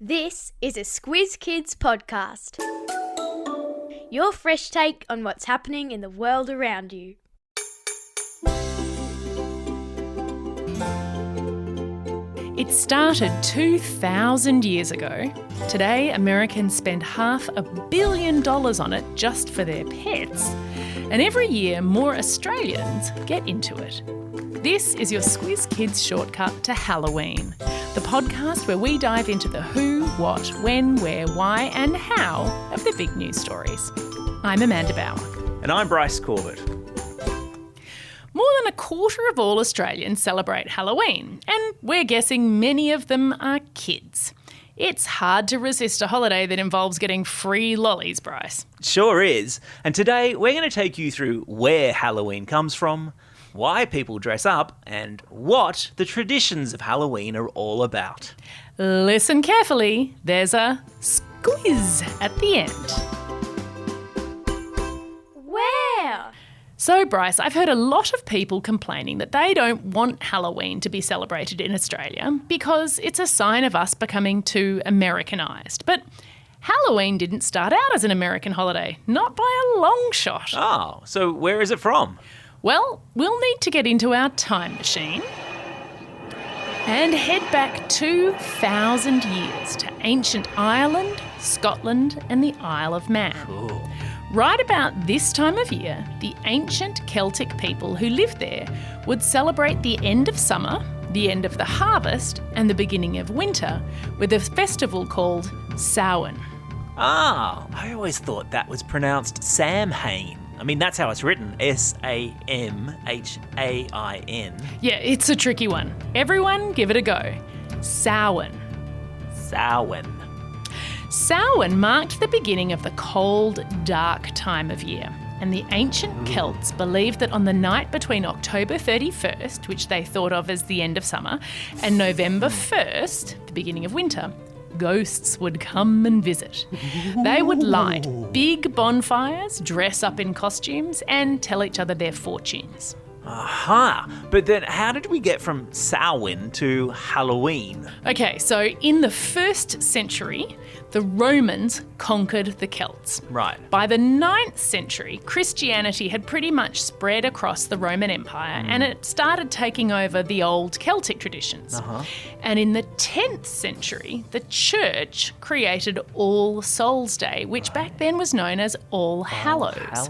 This is a Squiz Kids podcast. Your fresh take on what's happening in the world around you. It started 2,000 years ago. Today, Americans spend $500 million on it just for their pets. And every year, more Australians get into it. This is your Squiz Kids shortcut to Halloween, the podcast where we dive into the who, what, when, where, why and how of the big news stories. I'm Amanda Bauer. And I'm Bryce Corbett. More than a quarter of all Australians celebrate Halloween, and we're guessing many of them are kids. It's hard to resist a holiday that involves getting free lollies, Bryce. Sure is. And today we're going to take you through where Halloween comes from, why people dress up, and what the traditions of Halloween are all about. Listen carefully, there's a squiz at the end. Where? So, Bryce, I've heard a lot of people complaining that they don't want Halloween to be celebrated in Australia because it's a sign of us becoming too Americanised. But Halloween didn't start out as an American holiday, not by a long shot. Oh, so where is it from? Well, we'll need to get into our time machine and head back 2,000 years to ancient Ireland, Scotland and the Isle of Man. Cool. Right about this time of year, the ancient Celtic people who lived there would celebrate the end of summer, the end of the harvest and the beginning of winter with a festival called Samhain. Ah, I always thought that was pronounced Samhain. I mean, that's how it's written, Samhain. Yeah, it's a tricky one. Everyone give it a go. Samhain. Samhain. Samhain marked the beginning of the cold, dark time of year, and the ancient Celts believed that on the night between October 31st, which they thought of as the end of summer, and November 1st, the beginning of winter, ghosts would come and visit. They would light big bonfires, dress up in costumes, and tell each other their fortunes. Aha! But then how did we get from Samhain to Halloween? Okay, so in the 1st century, the Romans conquered the Celts. Right. By the 9th century, Christianity had pretty much spread across the Roman Empire and it started taking over the old Celtic traditions. And in the 10th century, the church created All Souls Day, which back then was known as All Hallows.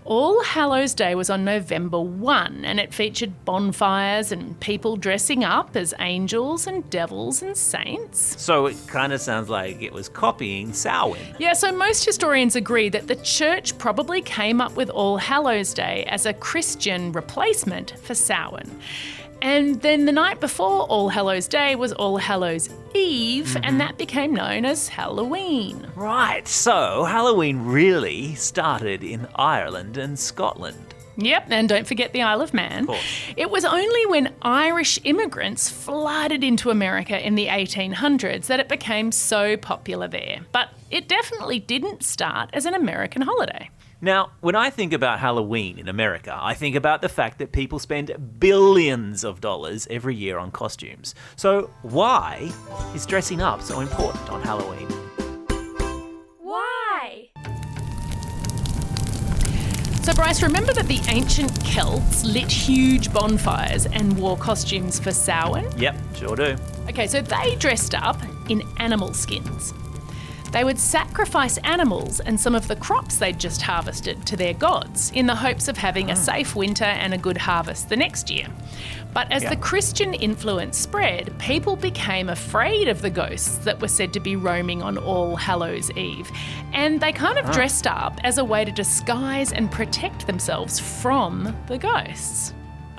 All Hallows Day was on November 1 and it featured bonfires and people dressing up as angels and devils and saints. So it kind of sounds like it was copying Samhain. Yeah, so most historians agree that the church probably came up with All Hallows Day as a Christian replacement for Samhain. And then the night before All Hallows Day was All Hallows Eve, and that became known as Halloween. Right, so Halloween really started in Ireland and Scotland. Yep, and don't forget the Isle of Man. Of course. It was only when Irish immigrants flooded into America in the 1800s that it became so popular there. But it definitely didn't start as an American holiday. Now, when I think about Halloween in America, I think about the fact that people spend billions of dollars every year on costumes. So why is dressing up so important on Halloween? Why? So Bryce, remember that the ancient Celts lit huge bonfires and wore costumes for Samhain? Yep, sure do. Okay, so they dressed up in animal skins. They would sacrifice animals and some of the crops they'd just harvested to their gods in the hopes of having a safe winter and a good harvest the next year. But as the Christian influence spread, people became afraid of the ghosts that were said to be roaming on All Hallows Eve. And they kind of dressed up as a way to disguise and protect themselves from the ghosts.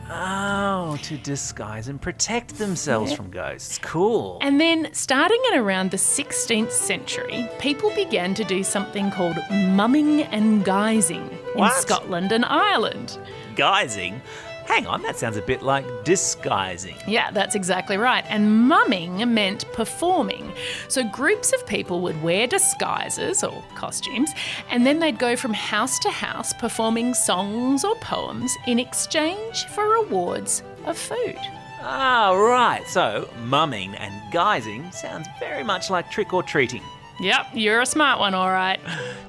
Oh, to disguise and protect themselves from ghosts. Cool. And then, starting at around the 16th century, people began to do something called mumming and guising in What? Scotland and Ireland. Guising? Hang on, that sounds a bit like disguising. Yeah, that's exactly right. And mumming meant performing. So groups of people would wear disguises or costumes, and then they'd go from house to house performing songs or poems in exchange for rewards of food. Ah, right. So, mumming and guising sounds very much like trick-or-treating. Yep, you're a smart one, all right.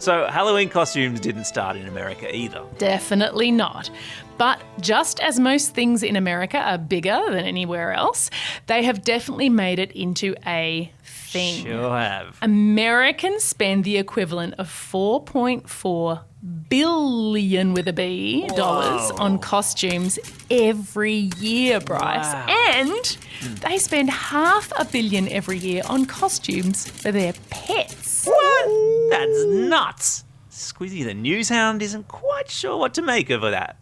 So, Halloween costumes didn't start in America either. Definitely not. But just as most things in America are bigger than anywhere else, they have definitely made it into a thing. Sure have. Americans spend the equivalent of $4.4 billion with a B dollars on costumes every year, Bryce. Wow. And they spend $500 million every year on costumes for their pets. What? That's nuts. Squizzy the news hound isn't quite sure what to make of that.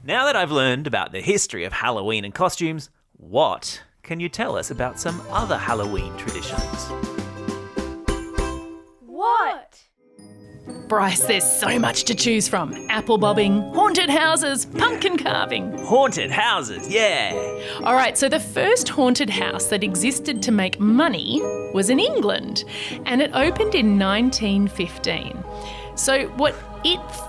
Now that I've learned about the history of Halloween and costumes, what can you tell us about some other Halloween traditions? What? Bryce, there's so much to choose from. Apple bobbing, haunted houses, pumpkin carving. Haunted houses, yeah. All right, so the first haunted house that existed to make money was in England, and it opened in 1915. So what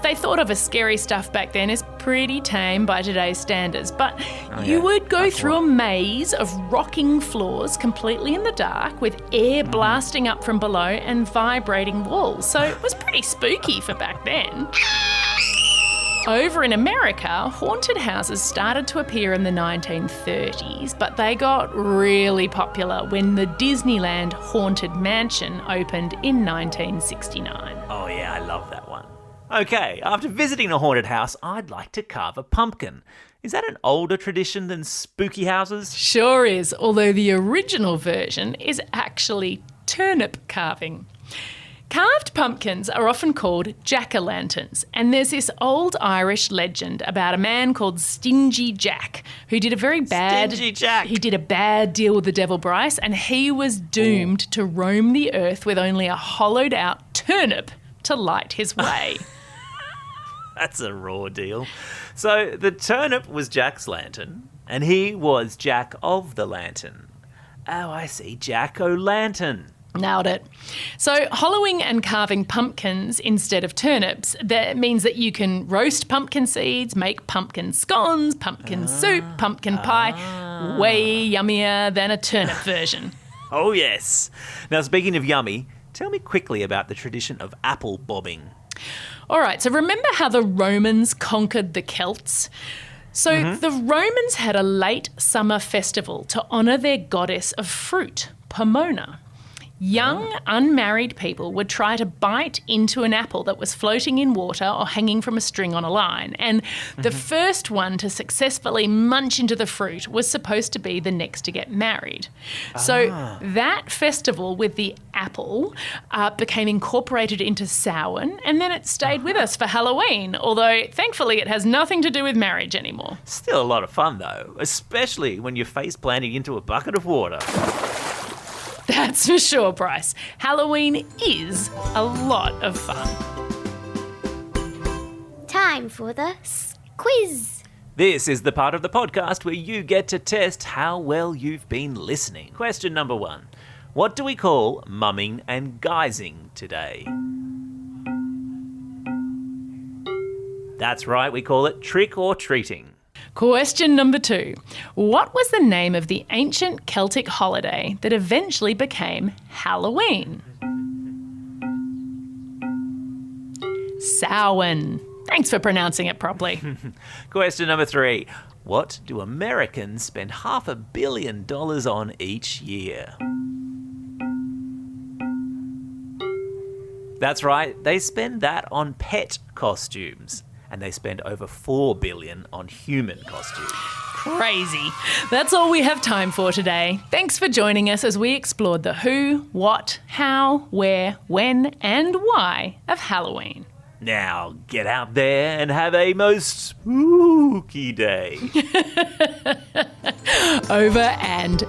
they thought of as scary stuff back then is pretty tame by today's standards, but you would go through a maze of rocking floors completely in the dark with air blasting up from below and vibrating walls. So it was pretty spooky for back then. Over in America, haunted houses started to appear in the 1930s, but they got really popular when the Disneyland Haunted Mansion opened in 1969. Oh yeah, I love that one. Okay, after visiting a haunted house, I'd like to carve a pumpkin. Is that an older tradition than spooky houses? Sure is, although the original version is actually turnip carving. Carved pumpkins are often called jack-o'-lanterns, and there's this old Irish legend about a man called Stingy Jack who did a Stingy Jack. He did a bad deal with the devil, Bryce, and he was doomed to roam the earth with only a hollowed-out turnip to light his way. That's a raw deal. So the turnip was Jack's lantern, and he was Jack of the Lantern. Oh, I see. Jack-o'-lantern. Nailed it. So hollowing and carving pumpkins instead of turnips, that means that you can roast pumpkin seeds, make pumpkin scones, pumpkin soup, pumpkin pie. Way yummier than a turnip version. Oh, yes. Now, speaking of yummy, tell me quickly about the tradition of apple bobbing. All right, so remember how the Romans conquered the Celts? So the Romans had a late summer festival to honour their goddess of fruit, Pomona. Young, unmarried people would try to bite into an apple that was floating in water or hanging from a string on a line, and the first one to successfully munch into the fruit was supposed to be the next to get married. So that festival with the apple became incorporated into Samhain, and then it stayed with us for Halloween, although thankfully it has nothing to do with marriage anymore. Still a lot of fun, though, especially when you're face planting into a bucket of water. That's for sure, Bryce. Halloween is a lot of fun. Time for the quiz. This is the part of the podcast where you get to test how well you've been listening. Question number 1. What do we call mumming and guising today? That's right, we call it trick or treating. Question number 2. What was the name of the ancient Celtic holiday that eventually became Halloween? Samhain. Thanks for pronouncing it properly. Question number 3. What do Americans spend $500 million on each year? That's right, they spend that on pet costumes. And they spend over $4 billion on human costumes. Crazy. That's all we have time for today. Thanks for joining us as we explored the who, what, how, where, when, and why of Halloween. Now, get out there and have a most spooky day. Over and